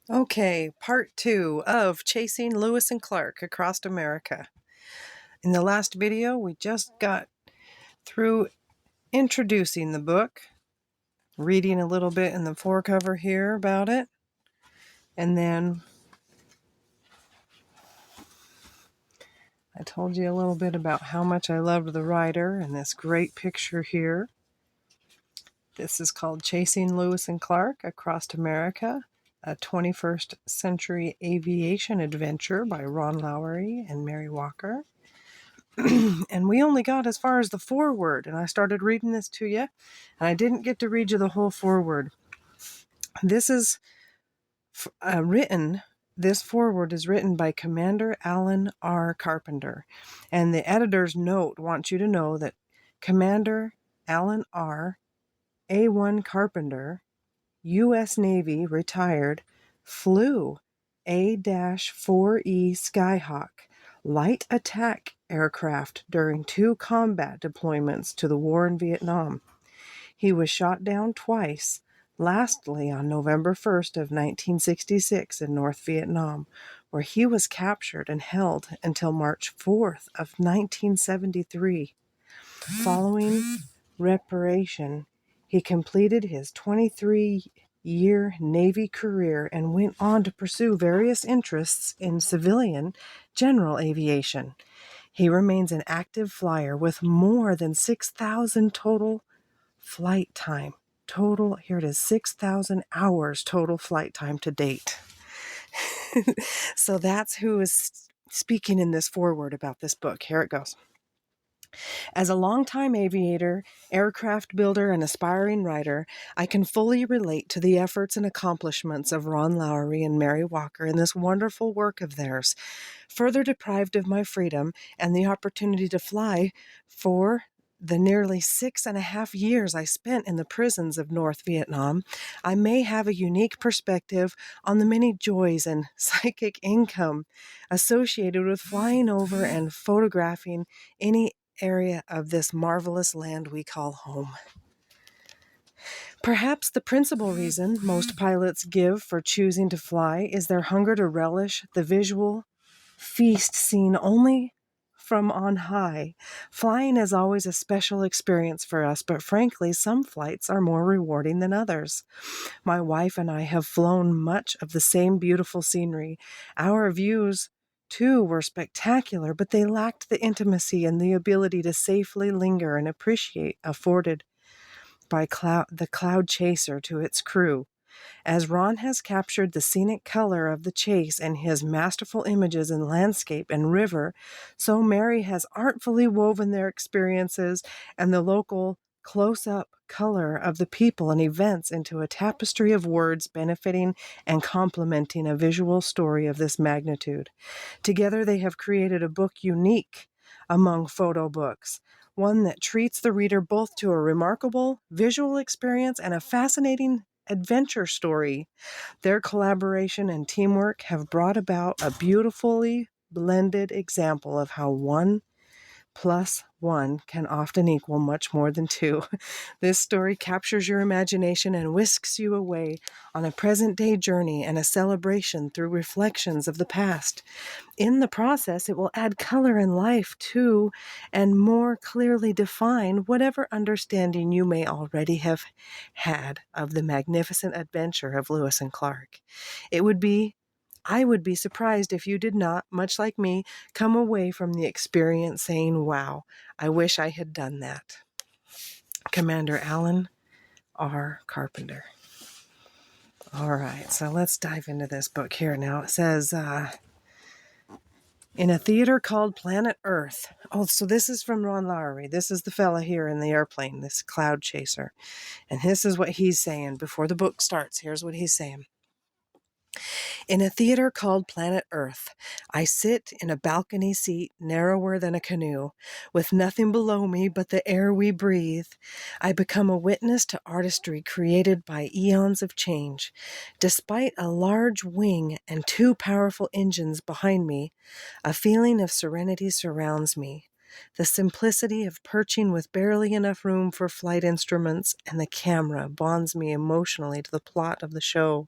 Okay, part 2 of Chasing Lewis and Clark Across America. In the last video, we just got through introducing the book, reading a little bit in the forecover here about it, and then I told you a little bit about how much I loved the writer and this great picture here. This is called Chasing Lewis and Clark Across America, a 21st Century Aviation Adventure by Ron Lowry and Mary Walker. And we only got as far as the foreword, and I started reading this to you, and I didn't get to read you the whole foreword. This is this foreword is written by Commander Alan R. Carpenter, and the editor's note wants you to know that Commander Alan R. A1 Carpenter, U.S. Navy, retired, flew A-4E Skyhawk light attack aircraft during 2 combat deployments to the war in Vietnam. He was shot down twice, lastly on November 1st of 1966 in North Vietnam, where he was captured and held until March 4th of 1973. Following reparation, he completed his 23-year Navy career and went on to pursue various interests in civilian general aviation. He remains an active flyer with more than 6,000 total flight time. Here it is, 6,000 hours total flight time to date. So that's who is speaking in this foreword about this book. Here it goes. As a longtime aviator, aircraft builder, and aspiring writer, I can fully relate to the efforts and accomplishments of Ron Lowry and Mary Walker in this wonderful work of theirs. Further deprived of my freedom and the opportunity to fly for the nearly 6.5 years I spent in the prisons of North Vietnam, I may have a unique perspective on the many joys and psychic income associated with flying over and photographing any area of this marvelous land we call home. Perhaps the principal reason most pilots give for choosing to fly is their hunger to relish the visual feast seen only from on high. Flying is always a special experience for us, but frankly, some flights are more rewarding than others. My wife and I have flown much of the same beautiful scenery. Our views too were spectacular, but they lacked the intimacy and the ability to safely linger and appreciate afforded by the Cloud Chaser to its crew. As Ron has captured the scenic color of the chase and his masterful images in landscape and river, so Mary has artfully woven their experiences and the local close-up color of the people and events into a tapestry of words benefiting and complementing a visual story of this magnitude. Together they have created a book unique among photo books, one that treats the reader both to a remarkable visual experience and a fascinating adventure story. Their collaboration and teamwork have brought about a beautifully blended example of how 1 + 1 can often equal much more than 2. This story captures your imagination and whisks you away on a present-day journey and a celebration through reflections of the past. In the process, it will add color and life to and more clearly define whatever understanding you may already have had of the magnificent adventure of Lewis and Clark. I would be surprised if you did not, much like me, come away from the experience saying, wow, I wish I had done that. Commander Alan R. Carpenter. All right, so let's dive into this book here now. It says, in a theater called Planet Earth. Oh, so this is from Ron Lowry. This is the fella here in the airplane, this Cloud Chaser. And this is what he's saying before the book starts. Here's what he's saying. In a theater called Planet Earth, I sit in a balcony seat narrower than a canoe, with nothing below me but the air we breathe. I become a witness to artistry created by eons of change. Despite a large wing and 2 powerful engines behind me, a feeling of serenity surrounds me. The simplicity of perching with barely enough room for flight instruments and the camera bonds me emotionally to the plot of the show.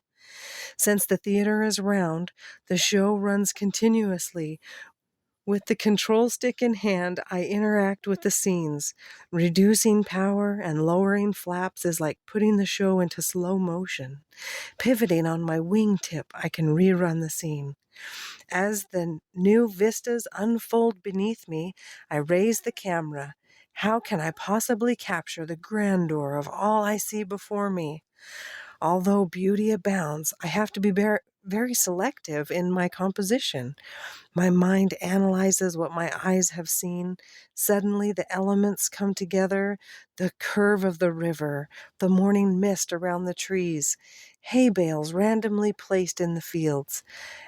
Since the theater is round, the show runs continuously. With the control stick in hand, I interact with the scenes. Reducing power and lowering flaps is like putting the show into slow motion. Pivoting on my wingtip, I can rerun the scene. As the new vistas unfold beneath me, I raise the camera. How can I possibly capture the grandeur of all I see before me? Although beauty abounds, I have to be very selective in my composition. My mind analyzes what my eyes have seen. Suddenly, the elements come together: the curve of the river, the morning mist around the trees, hay bales randomly placed in the fields.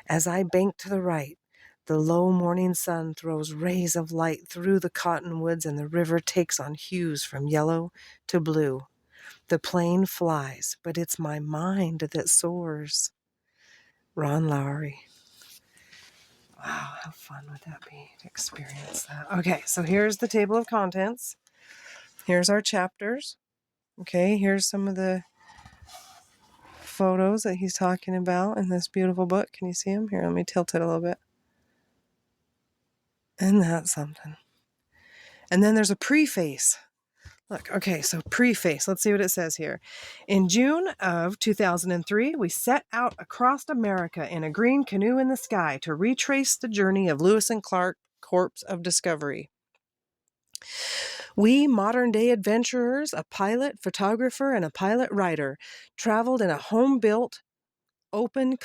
As I bank to the right, the low morning sun throws rays of light through the cottonwoods, and the river takes on hues from yellow to blue. The plane flies, but it's my mind that soars. Ron Lowry. Wow, how fun would that be to experience that? Okay, so here's the table of contents. Here's our chapters. Okay, here's some of the photos that he's talking about in this beautiful book. Can you see them? Here, let me tilt it a little bit. Isn't that something? And then there's a preface. Look, okay, so preface. Let's see what it says here. In June of 2003, we set out across America in a green canoe in the sky to retrace the journey of Lewis and Clark, Corps of Discovery. We modern-day adventurers, a pilot, photographer, and a pilot writer, traveled in a home-built, open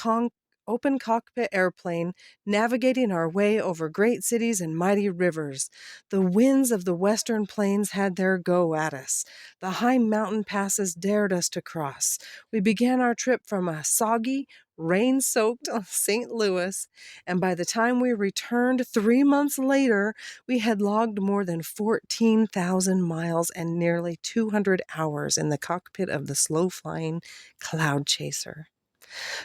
cockpit airplane, navigating our way over great cities and mighty rivers. The winds of the western plains had their go at us. The high mountain passes dared us to cross. We began our trip from a soggy, rain-soaked St. Louis, and by the time we returned 3 months later, we had logged more than 14,000 miles and nearly 200 hours in the cockpit of the slow-flying Cloud Chaser.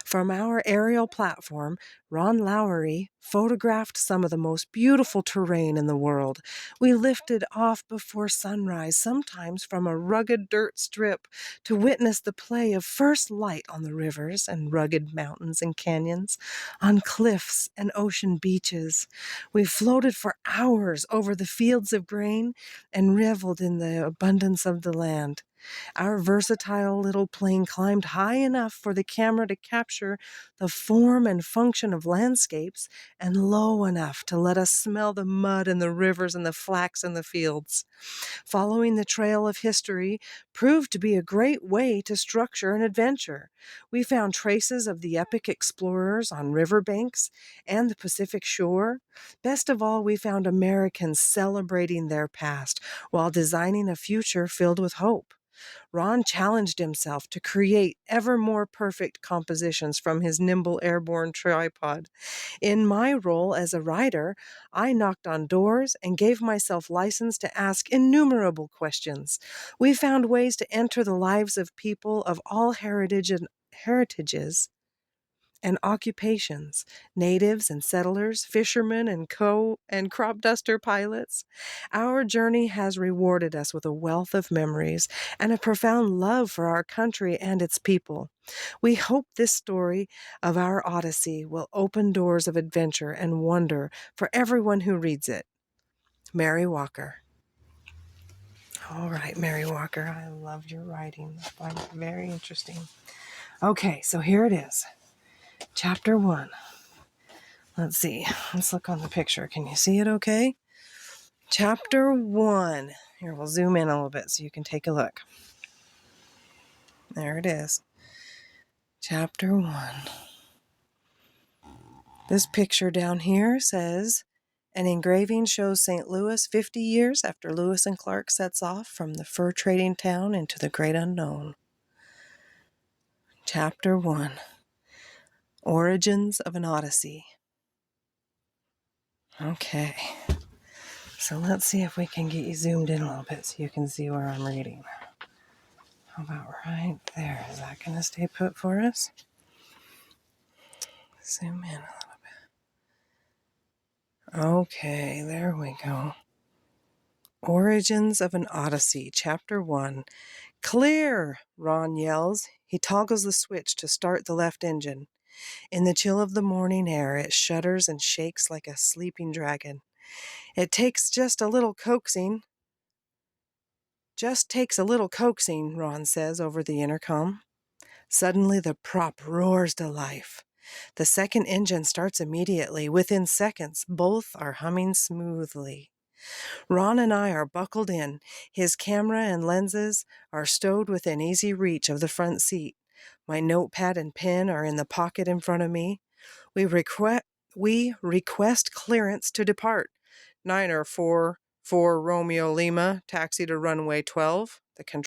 From our aerial platform, Ron Lowry photographed some of the most beautiful terrain in the world. We lifted off before sunrise, sometimes from a rugged dirt strip, to witness the play of first light on the rivers and rugged mountains and canyons, on cliffs and ocean beaches. We floated for hours over the fields of grain and reveled in the abundance of the land. Our versatile little plane climbed high enough for the camera to capture the form and function of landscapes, and low enough to let us smell the mud in the rivers and the flax in the fields. Following the trail of history proved to be a great way to structure an adventure. We found traces of the epic explorers on riverbanks and the Pacific shore. Best of all, we found Americans celebrating their past while designing a future filled with hope. Ron challenged himself to create ever more perfect compositions from his nimble airborne tripod. In my role as a writer, I knocked on doors and gave myself license to ask innumerable questions. We found ways to enter the lives of people of all heritages and occupations, natives and settlers, fishermen and crop duster pilots. Our journey has rewarded us with a wealth of memories and a profound love for our country and its people. We hope this story of our Odyssey will open doors of adventure and wonder for everyone who reads it. Mary Walker. All right, Mary Walker, I love your writing. I find it very interesting. Okay, so here it is. Chapter 1. Let's see. Let's look on the picture. Can you see it okay? Chapter 1. Here, we'll zoom in a little bit so you can take a look. There it is. Chapter 1. This picture down here says, an engraving shows St. Louis 50 years after Lewis and Clark sets off from the fur trading town into the great unknown. Chapter 1. Origins of an Odyssey. Okay. So let's see if we can get you zoomed in a little bit so you can see where I'm reading. How about right there? Is that going to stay put for us? Zoom in a little bit. Okay, there we go. Origins of an Odyssey, Chapter 1. Clear, Ron yells. He toggles the switch to start the left engine. In the chill of the morning air, it shudders and shakes like a sleeping dragon. It takes just a little coaxing. Just takes a little coaxing, Ron says over the intercom. Suddenly, the prop roars to life. The second engine starts immediately. Within seconds, both are humming smoothly. Ron and I are buckled in. His camera and lenses are stowed within easy reach of the front seat. My notepad and pen are in the pocket in front of me. We request clearance to depart. Niner 44 Romeo Lima, taxi to runway 12. The